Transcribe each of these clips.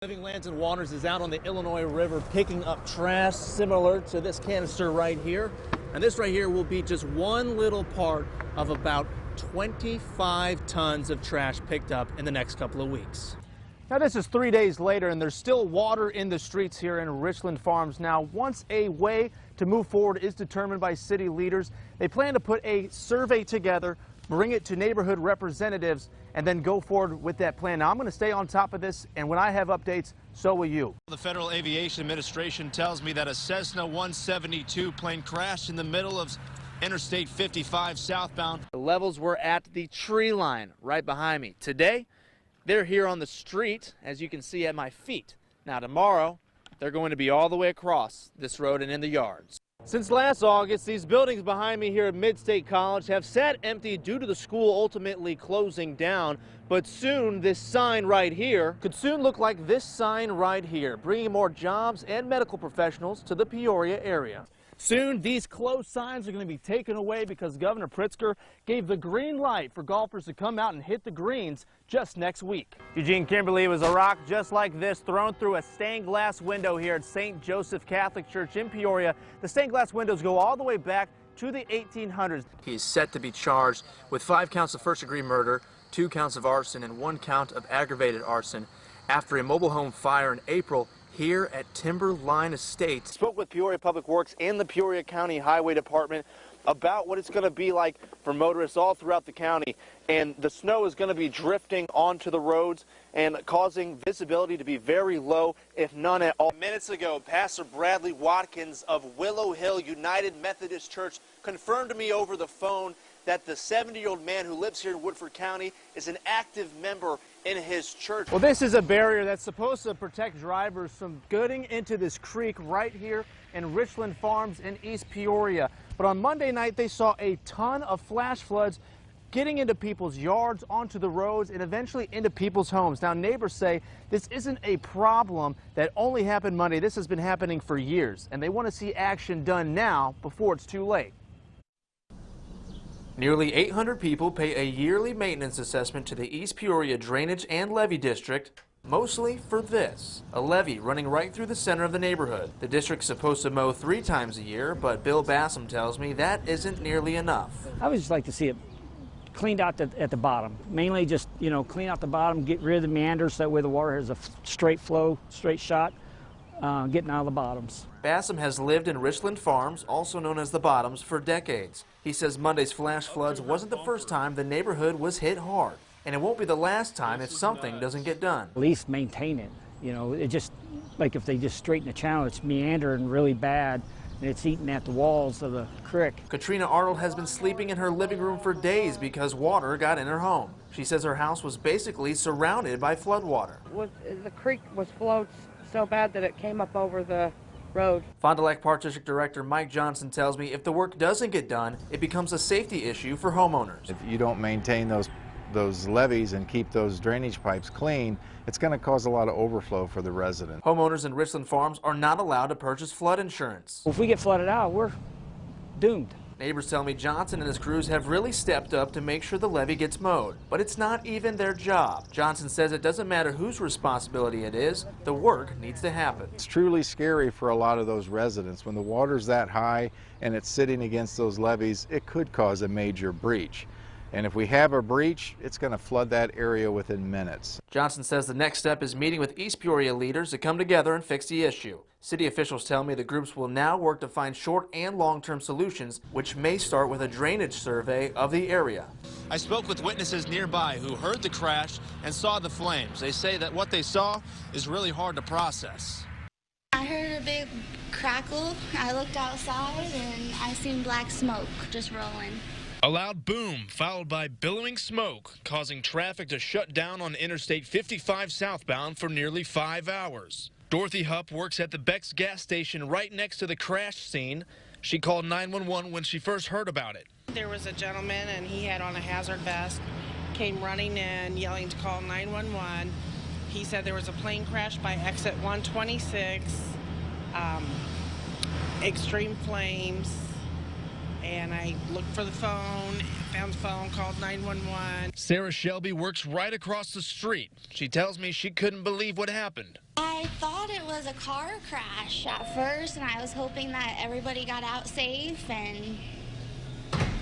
Living Lands and Waters is out on the Illinois River picking up trash similar to this canister right here. And this right here will be just one little part of about 25 tons of trash picked up in the next couple of weeks. Now this is 3 days later and there's still water in the streets here in Richland Farms. Now once a way to move forward is determined by city leaders, they plan to put a survey together, bring it to neighborhood representatives, and then go forward with that plan. Now I'm going to stay on top of this, and when I have updates, so will you. The Federal Aviation Administration tells me that a Cessna 172 plane crashed in the middle of Interstate 55 southbound. The levels were at the tree line right behind me. Today, they're here on the street, as you can see at my feet. Now tomorrow, they're going to be all the way across this road and in the yards. Since last August, these buildings behind me here at Mid-State College have sat empty due to the school ultimately closing down. But soon, this sign right here could soon look like this sign right here, bringing more jobs and medical professionals to the Peoria area. Soon, these closed signs are going to be taken away because Governor Pritzker gave the green light for golfers to come out and hit the greens just next week. Eugene Kimberly, was a rock just like this thrown through a stained glass window here at St. Joseph Catholic Church in Peoria. The stained glass windows go all the way back to the 1800s. He's set to be charged with 5 counts of first-degree murder, 2 counts of arson, and 1 count of aggravated arson after a mobile home fire in April here at Timberline Estates. Spoke with Peoria Public Works and the Peoria County Highway Department about what it's going to be like for motorists all throughout the county. And the snow is going to be drifting onto the roads and causing visibility to be very low, if none at all. Minutes ago, Pastor Bradley Watkins of Willow Hill United Methodist Church confirmed to me over the phone that the 70-year-old man who lives here in Woodford County is an active member in his church. Well, this is a barrier that's supposed to protect drivers from getting into this creek right here in Richland Farms in East Peoria. But on Monday night, they saw a ton of flash floods getting into people's yards, onto the roads, and eventually into people's homes. Now, neighbors say this isn't a problem that only happened Monday. This has been happening for years, and they want to see action done now before it's too late. Nearly 800 people pay a yearly maintenance assessment to the East Peoria Drainage and Levee District, mostly for this, a levee running right through the center of the neighborhood. The district's supposed to mow 3 times a year, but Bill Bassam tells me that isn't nearly enough. I would just like to see it cleaned out at the bottom. Mainly just, clean out the bottom, get rid of the meanders, so that way the water has a straight flow, straight shot, getting out of the bottoms. Bassam has lived in Richland Farms, also known as the Bottoms, for decades. He says Monday's flash floods wasn't the first time the neighborhood was hit hard, and it won't be the last time if something doesn't get done. At least maintain it. It just, like if they just straighten the channel, it's meandering really bad, and it's eating at the walls of the creek. Katrina Arnold has been sleeping in her living room for days because water got in her home. She says her house was basically surrounded by floodwater. The creek was flowed so bad that it came up over the road. Fond du Lac Park District Director Mike Johnson tells me if the work doesn't get done, it becomes a safety issue for homeowners. If you don't maintain those levees and keep those drainage pipes clean, it's going to cause a lot of overflow for the residents. Homeowners in Richland Farms are not allowed to purchase flood insurance. If we get flooded out, we're doomed. Neighbors tell me Johnson and his crews have really stepped up to make sure the levee gets mowed, but it's not even their job. Johnson says it doesn't matter whose responsibility it is, the work needs to happen. It's truly scary for a lot of those residents. When the water's that high and it's sitting against those levees, it could cause a major breach. And if we have a breach, it's going to flood that area within minutes. Johnson says the next step is meeting with East Peoria leaders to come together and fix the issue. City officials tell me the groups will now work to find short and long-term solutions, which may start with a drainage survey of the area. I spoke with witnesses nearby who heard the crash and saw the flames. They say that what they saw is really hard to process. I heard a big crackle. I looked outside and I seen black smoke just rolling. A loud boom followed by billowing smoke, causing traffic to shut down on Interstate 55 southbound for nearly 5 hours. Dorothy Hupp works at the Beck's gas station right next to the crash scene. She called 911 when she first heard about it. There was a gentleman and he had on a hazard vest, came running in yelling to call 911. He said there was a plane crash by exit 126, extreme flames. And I looked for the phone, found the phone, called 911. Sarah Shelby works right across the street. She tells me she couldn't believe what happened. I thought it was a car crash at first, and I was hoping that everybody got out safe and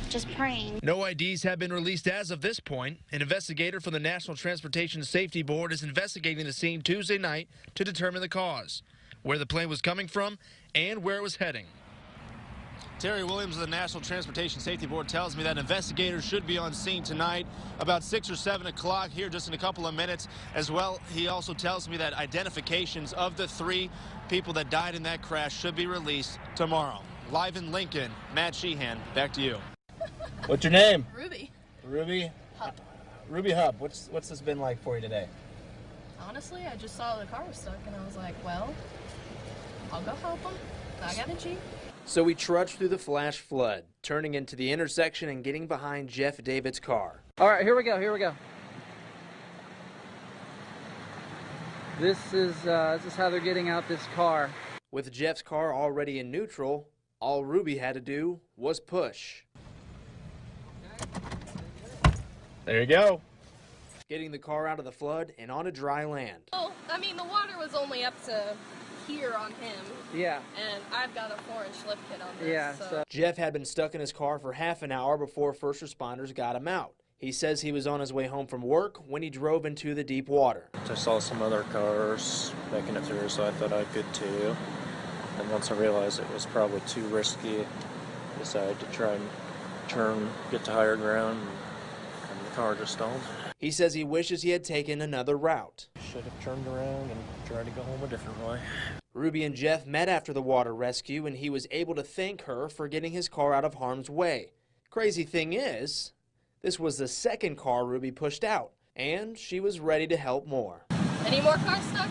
just praying. No IDs have been released as of this point. An investigator from the National Transportation Safety Board is investigating the scene Tuesday night to determine the cause, where the plane was coming from, and where it was heading. Terry Williams of the National Transportation Safety Board tells me that investigators should be on scene tonight about 6 or 7 o'clock here just in a couple of minutes. As well, he also tells me that identifications of the 3 people that died in that crash should be released tomorrow. Live in Lincoln, Matt Sheehan, back to you. What's your name? Ruby. Ruby? Hub. Ruby Hub, what's this been like for you today? Honestly, I just saw the car was stuck and I was like, well, I'll go help them. I got a Jeep. So we trudged through the flash flood, turning into the intersection and getting behind Jeff David's car. All right, here we go. This is how they're getting out this car. With Jeff's car already in neutral, all Ruby had to do was push. There you go. Getting the car out of the flood and onto dry land. Oh, I mean, the water was only up to here on him. Yeah. And I've got a 4-inch lift kit on this. Yeah. So. Jeff had been stuck in his car for half an hour before first responders got him out. He says he was on his way home from work when he drove into the deep water. I saw some other cars making it through, so I thought I could too. And once I realized it was probably too risky, I decided to try and turn, get to higher ground, and the car just stalled. He says he wishes he had taken another route. Should have turned around and tried to go home a different way. Ruby and Jeff met after the water rescue, and he was able to thank her for getting his car out of harm's way. Crazy thing is, this was the second car Ruby pushed out, and she was ready to help more. Any more cars stuck?